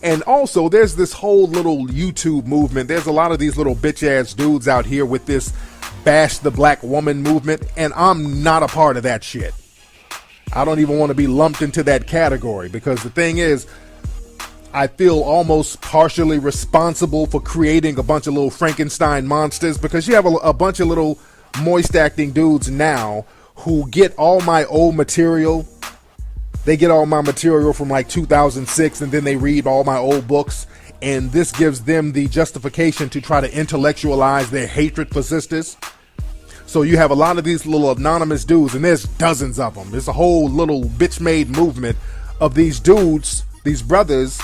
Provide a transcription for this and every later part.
And also, there's this whole little YouTube movement. There's a lot of these little bitch ass dudes out here with this bash the black woman movement, and I'm not a part of that shit. I don't even want to be lumped into that category, because the thing is, I feel almost partially responsible for creating a bunch of little Frankenstein monsters, because you have a bunch of little moist acting dudes now who get all my old material. They get all my material from like 2006, and then they read all my old books, and this gives them the justification to try to intellectualize their hatred for sisters. So you have a lot of these little anonymous dudes, and there's dozens of them. There's a whole little bitch-made movement of these dudes, these brothers,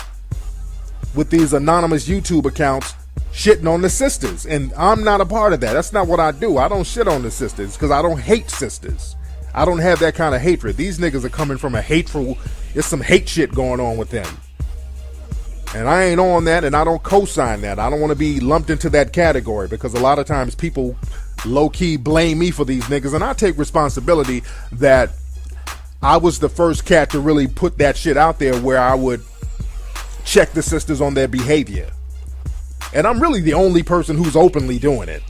with these anonymous YouTube accounts shitting on the sisters. And I'm not a part of that. That's not what I do. I don't shit on the sisters because I don't hate sisters. I don't have that kind of hatred. These niggas are coming from there's some hate shit going on with them. And I ain't on that, and I don't co-sign that. I don't want to be lumped into that category, because a lot of times people low-key blame me for these niggas, and I take responsibility that I was the first cat to really put that shit out there where I would check the sisters on their behavior. And I'm really the only person who's openly doing it.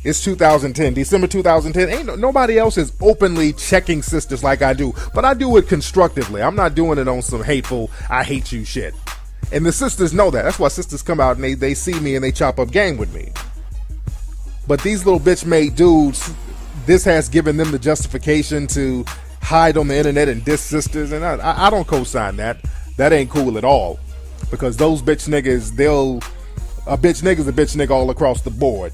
It's 2010, December 2010. Nobody else is openly checking sisters like I do, but I do it constructively. I'm not doing it on some hateful, I hate you shit. And the sisters know that. That's why sisters come out and they see me and they chop up game with me. But these little bitch-made dudes, this has given them the justification to hide on the internet and diss sisters, and I don't co-sign that. That ain't cool at all, because those bitch niggas, a bitch nigga's a bitch nigga all across the board.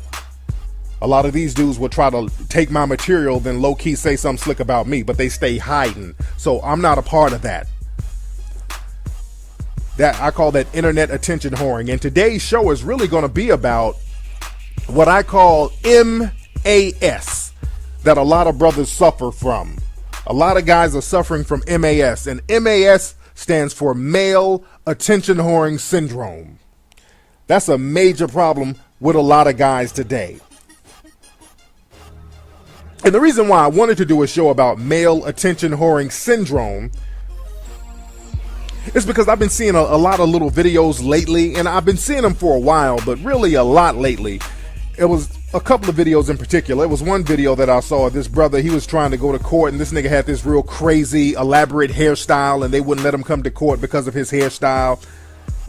A lot of these dudes will try to take my material, then low-key say something slick about me, but they stay hiding. So I'm not a part of that. I call that internet attention whoring. And today's show is really going to be about what I call MAS, that a lot of brothers suffer from. A lot of guys are suffering from MAS, and MAS stands for male attention whoring syndrome. That's a major problem with a lot of guys today. And the reason why I wanted to do a show about male attention whoring syndrome is because I've been seeing a lot of little videos lately, and I've been seeing them for a while, but really a lot lately. It was a couple of videos in particular. It was one video that I saw. This brother, he was trying to go to court, and this nigga had this real crazy, elaborate hairstyle, and they wouldn't let him come to court because of his hairstyle.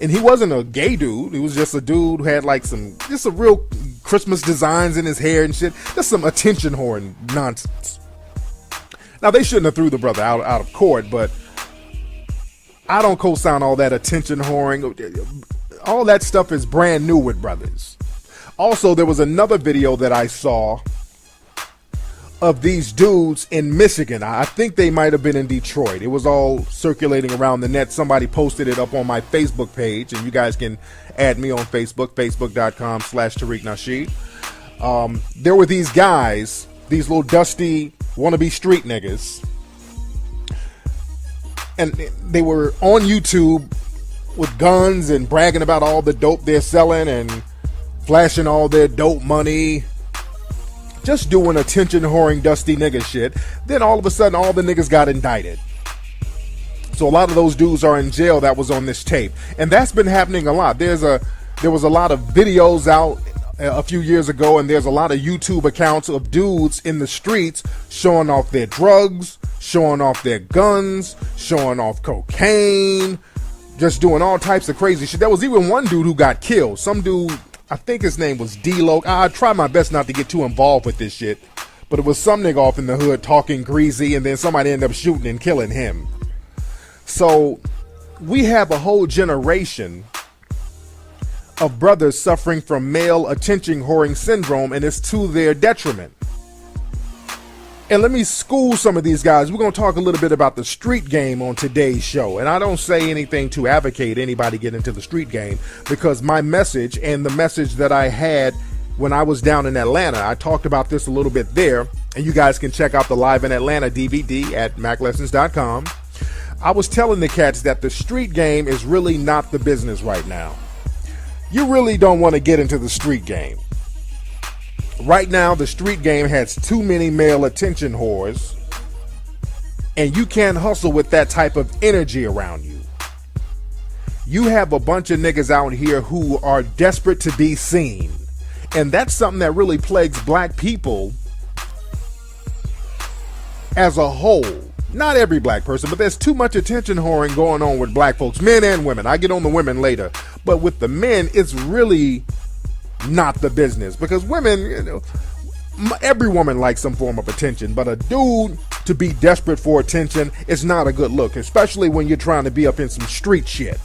And he wasn't a gay dude. He was just a dude who had like some real Christmas designs in his hair and shit. Just some attention whoring nonsense. Now, they shouldn't have threw the brother out of court, but I don't co-sign all that attention whoring. All that stuff is brand new with brothers. Also, there was another video that I saw of these dudes in Michigan. I think they might have been in Detroit. It was all circulating around the net. Somebody posted it up on my Facebook page, and you guys can add me on Facebook, facebook.com/Tariq Nasheed. There were these guys, these little dusty wannabe street niggas, and they were on YouTube with guns and bragging about all the dope they're selling and flashing all their dope money, just doing attention whoring dusty nigga shit. Then all of a sudden, all the niggas got indicted. So a lot of those dudes are in jail that was on this tape, and that's been happening a lot. There was a lot of videos out a few years ago, and there's a lot of YouTube accounts of dudes in the streets showing off their drugs, showing off their guns, showing off cocaine, just doing all types of crazy shit. There was even one dude who got killed. Some dude, I think his name was D-Lo. I try my best not to get too involved with this shit, but it was some nigga off in the hood talking greasy, and then somebody ended up shooting and killing him. So we have a whole generation of brothers suffering from male attention whoring syndrome, and it's to their detriment. And let me school some of these guys. We're going to talk a little bit about the street game on today's show. And I don't say anything to advocate anybody get into the street game, because my message and the message that I had when I was down in Atlanta, I talked about this a little bit there. And you guys can check out the Live in Atlanta DVD at maclessons.com. I was telling the cats that the street game is really not the business right now. You really don't want to get into the street game. Right now, the street game has too many male attention whores, and you can't hustle with that type of energy around you. You have a bunch of niggas out here who are desperate to be seen. And that's something that really plagues black people as a whole. Not every black person, but there's too much attention whoring going on with black folks, men and women. I get on the women later. But with the men, it's really not the business. Because women, you know, every woman likes some form of attention. But a dude to be desperate for attention is not a good look, especially when you're trying to be up in some street shit.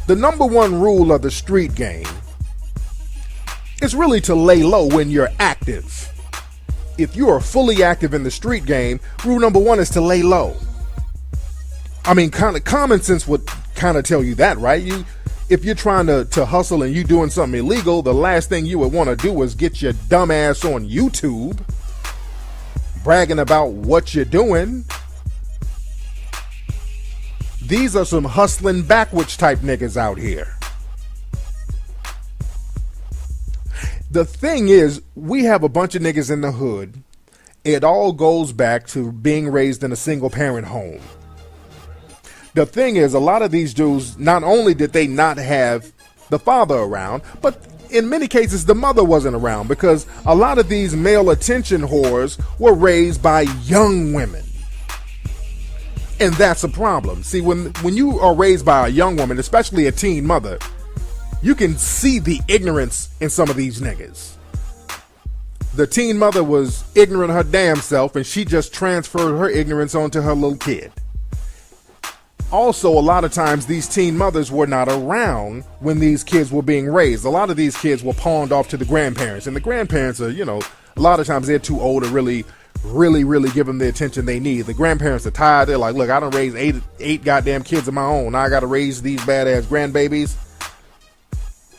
The number one rule of the street game is really to lay low when you're active. If you are fully active in the street game, rule number one is to lay low. I mean, kind of common sense would kind of tell you that, right? If you're trying to hustle and you doing something illegal, the last thing you would want to do is get your dumb ass on YouTube bragging about what you're doing. These are some hustling backwards type niggas out here. The thing is, we have a bunch of niggas in the hood. It all goes back to being raised in a single parent home. The thing is, a lot of these dudes, not only did they not have the father around, but in many cases the mother wasn't around, because a lot of these male attention whores were raised by young women. And that's a problem. See, when you are raised by a young woman, especially a teen mother, you can see the ignorance in some of these niggas. The teen mother was ignorant her damn self, and she just transferred her ignorance onto her little kid. Also, a lot of times these teen mothers were not around when these kids were being raised. A lot of these kids were pawned off to the grandparents, and the grandparents are, you know, a lot of times they're too old to really give them the attention they need. The grandparents are tired. They're like, look, I done raised eight goddamn kids of my own. Now I got to raise these badass grandbabies.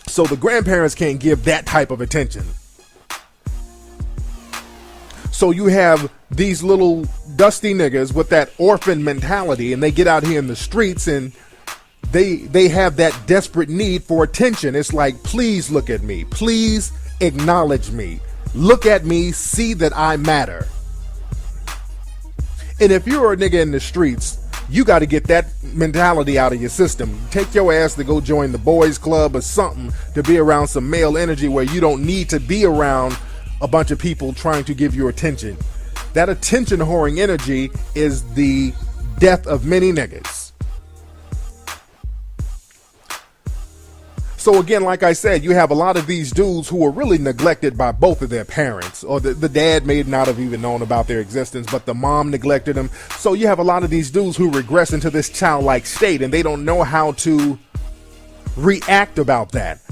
So the grandparents can't give that type of attention. So you have these little dusty niggas with that orphan mentality, and they get out here in the streets and they have that desperate need for attention. It's like, please look at me. Please acknowledge me. Look at me. See that I matter. And if you're a nigga in the streets, you got to get that mentality out of your system. Take your ass to go join the boys club or something to be around some male energy where you don't need to be around a bunch of people trying to give you attention. That attention whoring energy is the death of many niggas. So again, like I said, you have a lot of these dudes who were really neglected by both of their parents, or the dad may not have even known about their existence, but the mom neglected them. So you have a lot of these dudes who regress into this childlike state, and they don't know how to react about that.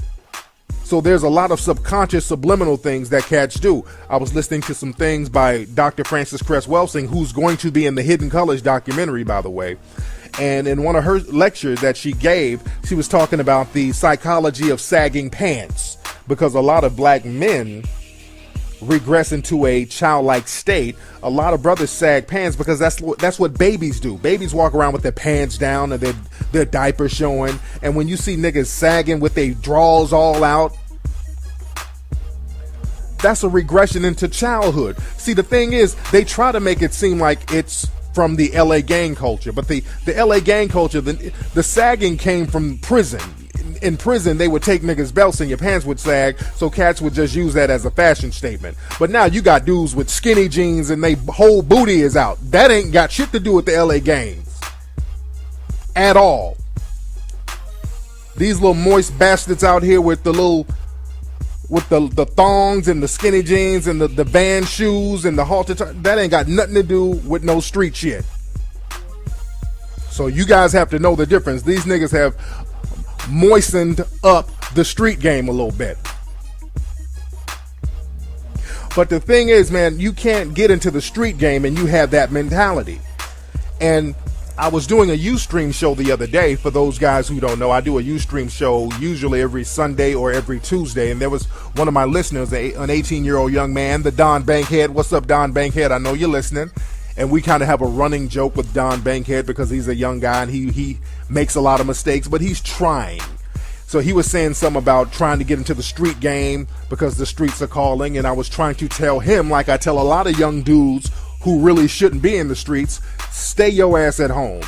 So there's a lot of subconscious subliminal things that cats do. I was listening to some things by Dr. Frances Cress Welsing, who's going to be in the Hidden Colors documentary, by the way. And in one of her lectures that she gave, she was talking about the psychology of sagging pants, because a lot of black men regress into a childlike state. A lot of brothers sag pants because that's what babies do. Babies walk around with their pants down and their diapers showing. And when you see niggas sagging with their drawers all out, that's a regression into childhood. See, the thing is, they try to make it seem like it's from the LA gang culture, but the LA gang culture, the sagging came from prison. In prison, they would take niggas' belts and your pants would sag, so cats would just use that as a fashion statement. But now you got dudes with skinny jeans and they whole booty is out. That ain't got shit to do with the LA gangs at all. These little moist bastards out here with the thongs and the skinny jeans and the Van shoes and the halter, that ain't got nothing to do with no street shit. So you guys have to know the difference. These niggas have moistened up the street game a little bit. But the thing is, man, you can't get into the street game and you have that mentality. And I was doing a Ustream show the other day. For those guys who don't know, I do a Ustream show usually every Sunday or every Tuesday. And there was one of my listeners, an 18-year-old young man, the Don Bankhead. What's up, Don Bankhead? I know you're listening. And we kind of have a running joke with Don Bankhead because he's a young guy and he makes a lot of mistakes, but he's trying. So he was saying something about trying to get into the street game because the streets are calling. And I was trying to tell him, like I tell a lot of young dudes who really shouldn't be in the streets, stay your ass at home.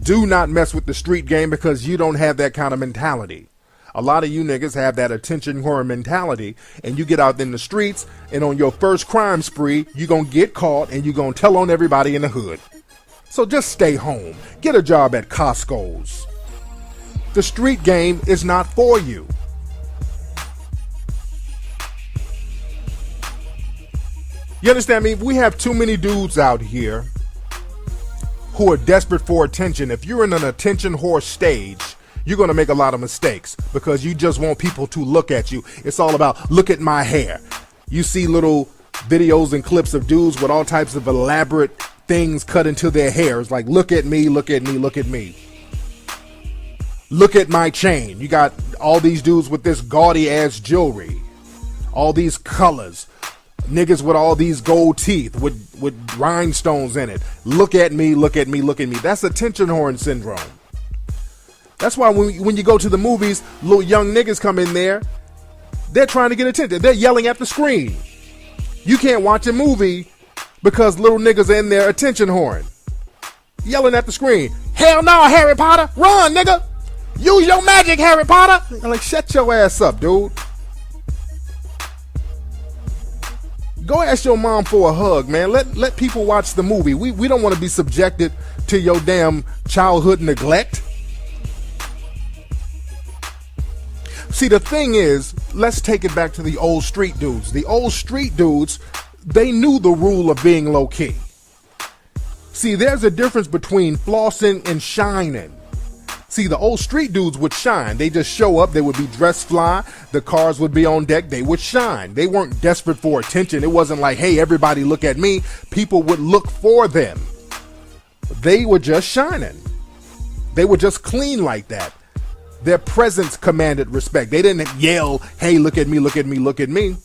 Do not mess with the street game because you don't have that kind of mentality. A lot of you niggas have that attention whore mentality, and you get out in the streets, and on your first crime spree, you're going to get caught, and you're going to tell on everybody in the hood. So just stay home. Get a job at Costco's. The street game is not for you. You understand me? We have too many dudes out here who are desperate for attention. If you're in an attention whore stage, you're going to make a lot of mistakes because you just want people to look at you. It's all about, look at my hair. You see little videos and clips of dudes with all types of elaborate things cut into their hair. It's like, look at me, look at me, look at me. Look at my chain. You got all these dudes with this gaudy ass jewelry, all these colors, niggas with all these gold teeth with rhinestones in it. Look at me, look at me, look at me. That's attention whoring syndrome. That's why when you go to the movies, little young niggas come in there, they're trying to get attention. They're yelling at the screen. You can't watch a movie because little niggas are in there attention whoring, yelling at the screen. Hell no, Harry Potter, run, nigga. Use your magic, Harry Potter. I'm like, shut your ass up, dude. Go ask your mom for a hug, man. Let people watch the movie. We don't want to be subjected to your damn childhood neglect. See, the thing is, let's take it back to the old street dudes. The old street dudes, they knew the rule of being low key. See, there's a difference between flossing and shining. See, the old street dudes would shine. They just show up. They would be dressed fly. The cars would be on deck. They would shine. They weren't desperate for attention. It wasn't like, hey, everybody look at me. People would look for them. They were just shining. They were just clean like that. Their presence commanded respect. They didn't yell, hey, look at me, look at me, look at me.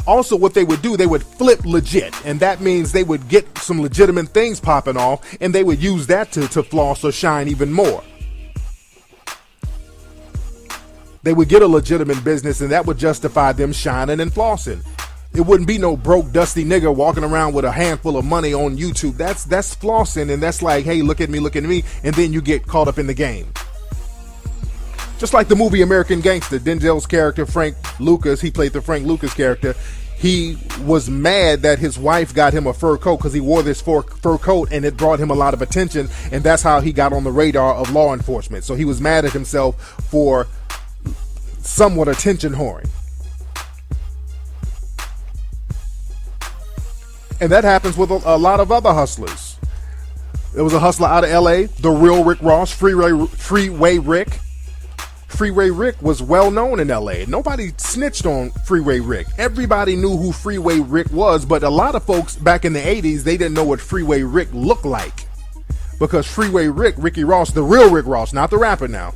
Also, what they would do, they would flip legit. And that means they would get some legitimate things popping off, and they would use that to floss or shine even more. They would get a legitimate business, and that would justify them shining and flossing. It wouldn't be no broke, dusty nigga walking around with a handful of money on YouTube. That's flossing, and that's like, hey, look at me, and then you get caught up in the game. Just like the movie American Gangster, Denzel's character, Frank Lucas, he played the Frank Lucas character. He was mad that his wife got him a fur coat because he wore this fur coat and it brought him a lot of attention, and that's how he got on the radar of law enforcement. So he was mad at himself for somewhat attention whoring. And that happens with a lot of other hustlers. There was a hustler out of LA, the real Rick Ross, Freeway Rick. Freeway Rick was well known in LA. Nobody snitched on Freeway Rick. Everybody knew who Freeway Rick was, but a lot of folks back in the 80s, they didn't know what Freeway Rick looked like. Because Freeway Rick, Ricky Ross, the real Rick Ross, not the rapper now,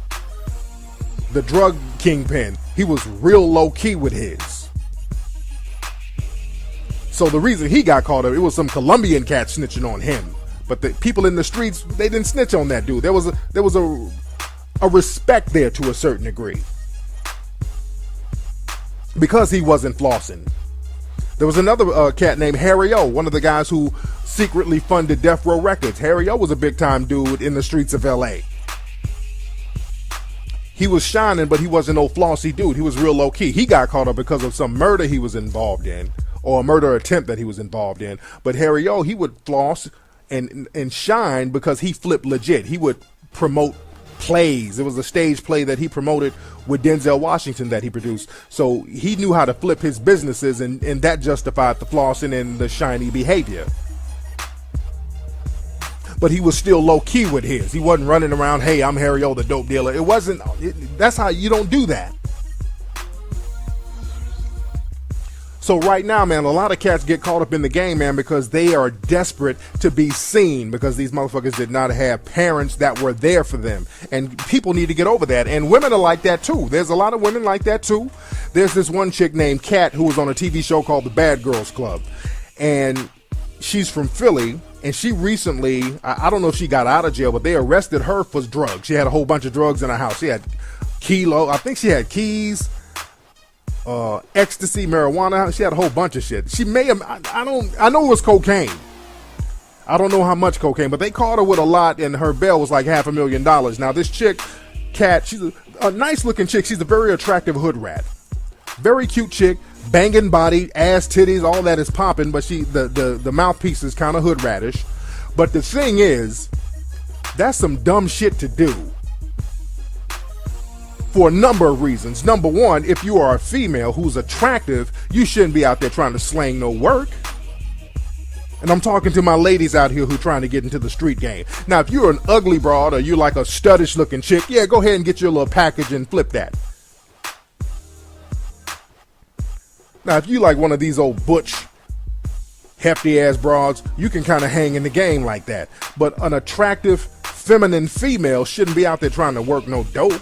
the drug kingpin, he was real low key with his. So the reason he got caught up, it was some Colombian cat snitching on him. But the people in the streets, they didn't snitch on that dude. There was a respect there to a certain degree because he wasn't flossing. There was another cat named Harry O, one of the guys who secretly funded Death Row Records. Harry O was a big time dude in the streets of LA. He was shining, but he wasn't no flossy dude. He was real low key. He got caught up because of some murder he was involved in, or a murder attempt that he was involved in. But Harry O, he would floss and shine because he flipped legit. He would promote plays. It was a stage play that he promoted with Denzel Washington that he produced. So he knew how to flip his businesses, and that justified the flossing and the shiny behavior. But he was still low key with his. He wasn't running around, hey, I'm Harry O, the dope dealer. It wasn't, that's how you don't do that. So right now, man, a lot of cats get caught up in the game, man, because they are desperate to be seen, because these motherfuckers did not have parents that were there for them. And people need to get over that. And women are like that too. There's a lot of women like that too. There's this one chick named Kat who was on a TV show called The Bad Girls Club. And she's from Philly. And she recently, I don't know if she got out of jail, but they arrested her for drugs. She had a whole bunch of drugs in her house. She had I think she had keys, ecstasy, marijuana. She had a whole bunch of shit. She may have, I know it was cocaine. I don't know how much cocaine, but they caught her with a lot, and her bail was like $500,000. Now, this chick, Kat, she's a nice looking chick. She's a very attractive hood rat. Very cute chick, banging body, ass, titties, all that is popping, but the mouthpiece is kind of hood ratish. But the thing is, that's some dumb shit to do. For a number of reasons. Number one, if you are a female who's attractive, you shouldn't be out there trying to slang no work. And I'm talking to my ladies out here who trying to get into the street game. Now, if you're an ugly broad or you're like a studdish looking chick, yeah, go ahead and get your little package and flip that. Now, if you like one of these old butch, hefty ass broads, you can kind of hang in the game like that. But an attractive, feminine female shouldn't be out there trying to work no dope.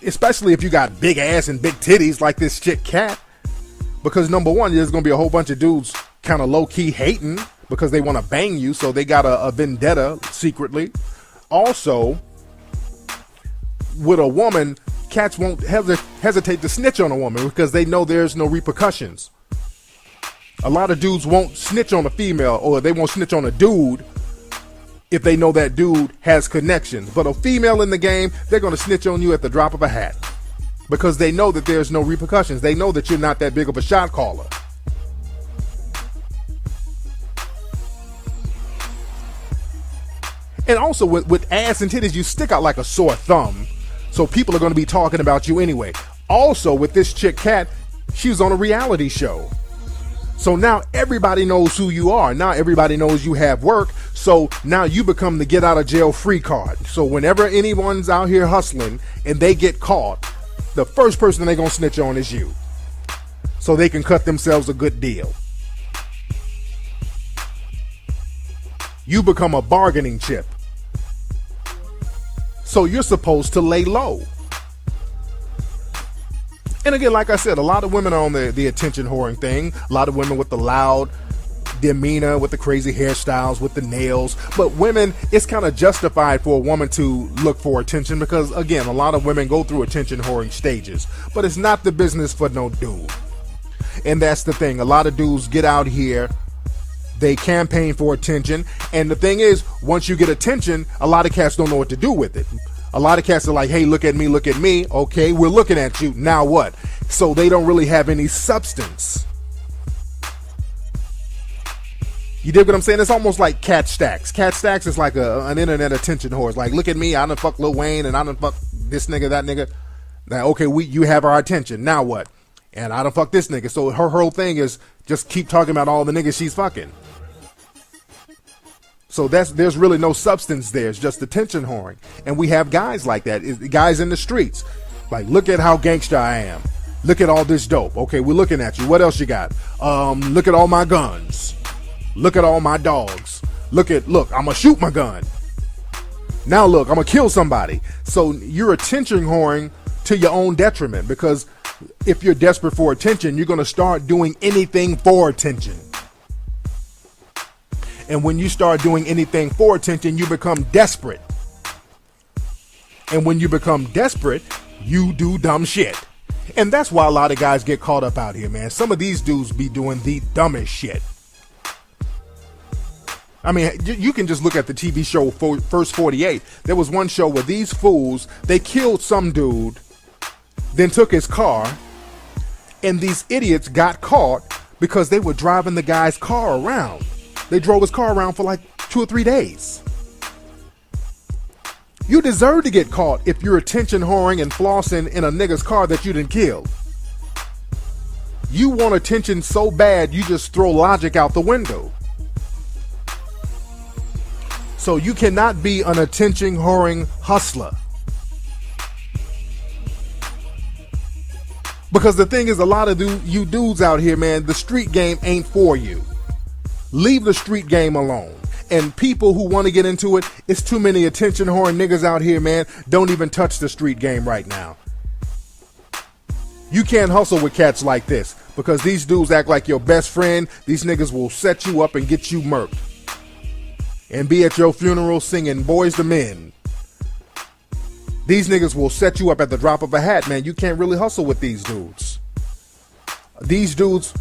Especially if you got big ass and big titties like this chick Kat. Because number one, there's going to be a whole bunch of dudes kind of low-key hating because they want to bang you, so they got a vendetta secretly. Also, with a woman, cats won't hesitate to snitch on a woman because they know there's no repercussions. A lot of dudes won't snitch on a female, or they won't snitch on a dude if they know that dude has connections. But a female in the game, they're going to snitch on you at the drop of a hat because they know that there's no repercussions. They know that you're not that big of a shot caller. And also with ass and titties, you stick out like a sore thumb. So people are going to be talking about you anyway. Also with this chick Kat, she was on a reality show. So now everybody knows who you are. Now everybody knows you have work. So now you become the get out of jail free card. So whenever anyone's out here hustling and they get caught, the first person they're going to snitch on is you. So they can cut themselves a good deal. You become a bargaining chip. So you're supposed to lay low. And again, like I said, a lot of women are on the attention whoring thing. A lot of women with the loud demeanor, with the crazy hairstyles, with the nails. But women, it's kind of justified for a woman to look for attention because, again, a lot of women go through attention whoring stages. But it's not the business for no dude. And that's the thing. A lot of dudes get out here, they campaign for attention. And the thing is, once you get attention, a lot of cats don't know what to do with it. A lot of cats are like, hey, look at me, look at me. Okay, we're looking at you. Now what? So they don't really have any substance. You dig what I'm saying? It's almost like Cat Stacks. Cat Stacks is like an internet attention whore. It's like, look at me, I done fuck Lil Wayne, and I done fuck this nigga, that nigga. Now, okay, you have our attention. Now what? And I done fuck this nigga. So her whole thing is just keep talking about all the niggas she's fucking. So there's really no substance there. It's just attention whoring. And we have guys like that. Guys in the streets. Like, look at how gangsta I am. Look at all this dope. Okay, we're looking at you. What else you got? Look at all my guns. Look at all my dogs. Look, I'm gonna shoot my gun. Now look, I'm gonna kill somebody. So you're attention whoring to your own detriment, because if you're desperate for attention, you're gonna start doing anything for attention. And when you start doing anything for attention, you become desperate. And when you become desperate, you do dumb shit. And that's why a lot of guys get caught up out here, man. Some of these dudes be doing the dumbest shit. I mean, you can just look at the TV show First 48. There was one show where these fools, they killed some dude, then took his car, and these idiots got caught because they were driving the guy's car around. They drove his car around for like 2 or 3 days. You deserve to get caught if you're attention whoring and flossing in a nigga's car that you didn't kill. You want attention so bad, you just throw logic out the window. So you cannot be an attention whoring hustler. Because the thing is, a lot of you dudes out here, man, the street game ain't for you. Leave the street game alone. And people who want to get into it, it's too many attention whoring niggas out here, man. Don't even touch the street game right now. You can't hustle with cats like this, because these dudes act like your best friend. These niggas will set you up and get you murked. And be at your funeral singing Boys to Men. These niggas will set you up at the drop of a hat, man. You can't really hustle with these dudes. These dudes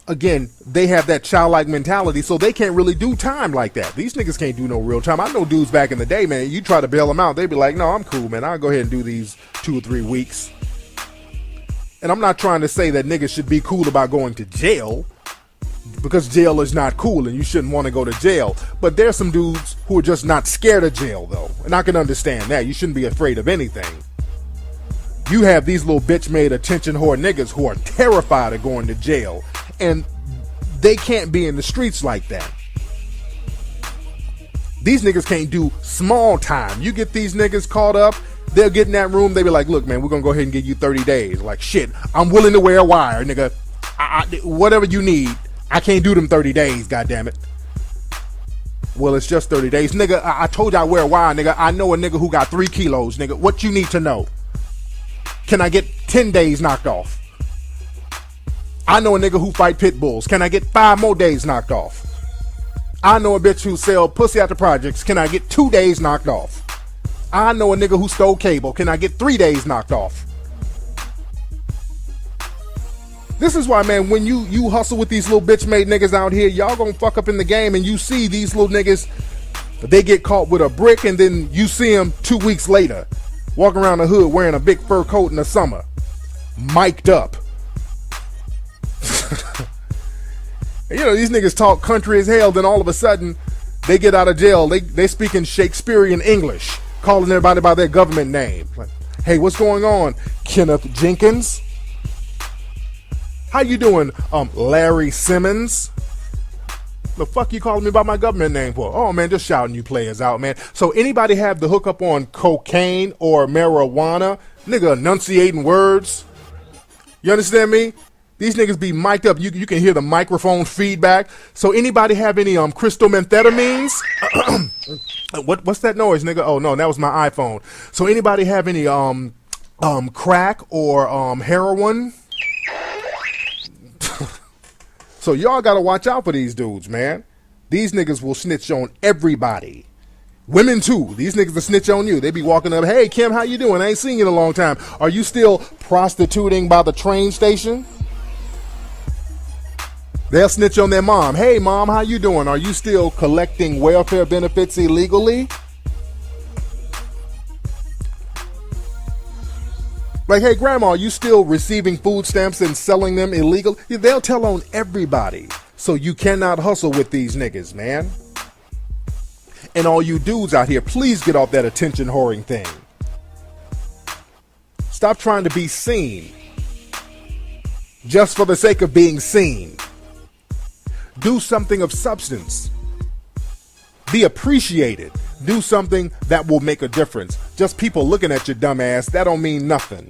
again, they have that childlike mentality, so they can't really do time like that. These niggas can't do no real time. I know dudes back in the day, man, you try to bail them out, they be like, no, I'm cool, man. I'll go ahead and do these 2 or 3 weeks. And I'm not trying to say that niggas should be cool about going to jail, because jail is not cool and you shouldn't want to go to jail. But there's some dudes who are just not scared of jail, though. And I can understand that. You shouldn't be afraid of anything. You have these little bitch-made attention whore niggas who are terrified of going to jail. And they can't be in the streets like that. These niggas can't do small time. You get these niggas caught up, they'll get in that room, they be like, look, man, we're going to go ahead and give you 30 days. Like, shit, I'm willing to wear a wire, nigga. Whatever you need. I can't do them 30 days, goddammit. Well, it's just 30 days. Nigga, I told you I wear a wire, nigga. I know a nigga who got 3 kilos, nigga. What you need to know? Can I get 10 days knocked off? I know a nigga who fight pit bulls. Can I get 5 more days knocked off? I know a bitch who sell pussy at the projects. Can I get 2 days knocked off? I know a nigga who stole cable. Can I get 3 days knocked off? This is why, man, when you hustle with these little bitch-made niggas out here, y'all gonna fuck up in the game, and you see these little niggas, they get caught with a brick, and then you see them 2 weeks later, walking around the hood wearing a big fur coat in the summer, mic'd up. You know, these niggas talk country as hell, then all of a sudden, they get out of jail, they speaking Shakespearean English, calling everybody by their government name. Like, hey, what's going on? Kenneth Jenkins? How you doing, Larry Simmons? The fuck you calling me by my government name for? Oh, man, just shouting you players out, man. So anybody have the hookup on cocaine or marijuana? Nigga enunciating words. You understand me? These niggas be mic'd up. You can hear the microphone feedback. So anybody have any crystal methamphetamines? What's that noise, nigga? Oh, no, that was my iPhone. So anybody have any crack or heroin? So y'all gotta watch out for these dudes, man. These niggas will snitch on everybody. Women too. These niggas will snitch on you. They be walking up, hey Kim, how you doing? I ain't seen you in a long time. Are you still prostituting by the train station? They'll snitch on their mom. Hey mom, how you doing? Are you still collecting welfare benefits illegally? Like, hey, grandma, are you still receiving food stamps and selling them illegal? They'll tell on everybody. So you cannot hustle with these niggas, man. And all you dudes out here, please get off that attention whoring thing. Stop trying to be seen just for the sake of being seen. Do something of substance. Be appreciated. Do something that will make a difference. Just people looking at your dumb ass, that don't mean nothing.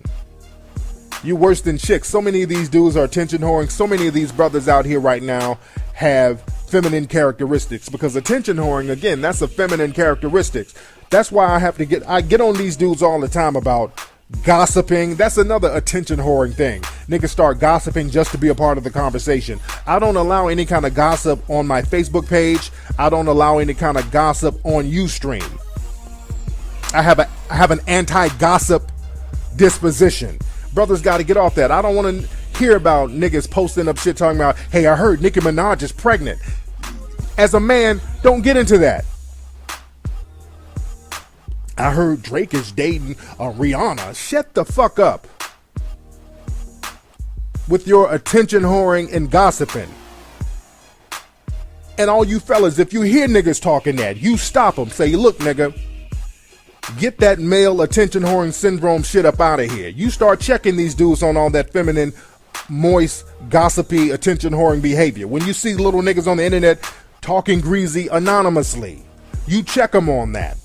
You worse than chicks. So many of these dudes are attention whoring. So many of these brothers out here right now have feminine characteristics, because attention whoring, again, that's a feminine characteristics. That's why I get on these dudes all the time about gossiping. That's another attention whoring thing. Niggas start gossiping just to be a part of the conversation. I don't allow any kind of gossip on my Facebook page. I don't allow any kind of gossip on Ustream. I have an anti-gossip disposition. Brothers got to get off that. I don't want to hear about niggas posting up shit talking about, hey, I heard Nicki Minaj is pregnant. As a man, don't get into that. I heard Drake is dating Rihanna. Shut the fuck up with your attention whoring and gossiping. And all you fellas, if you hear niggas talking that, you stop them. Say, look, nigga, get that male attention whoring syndrome shit up out of here. You start checking these dudes on all that feminine, moist, gossipy, attention whoring behavior. When you see little niggas on the internet talking greasy anonymously, you check them on that.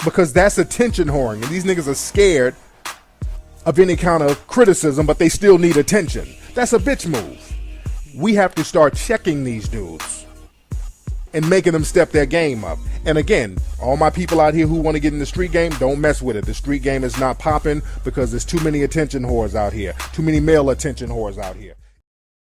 Because that's attention whoring, and these niggas are scared of any kind of criticism, but they still need attention. That's a bitch move. We have to start checking these dudes and making them step their game up. And again, all my people out here who want to get in the street game, don't mess with it. The street game is not popping because there's too many attention whores out here. Too many male attention whores out here.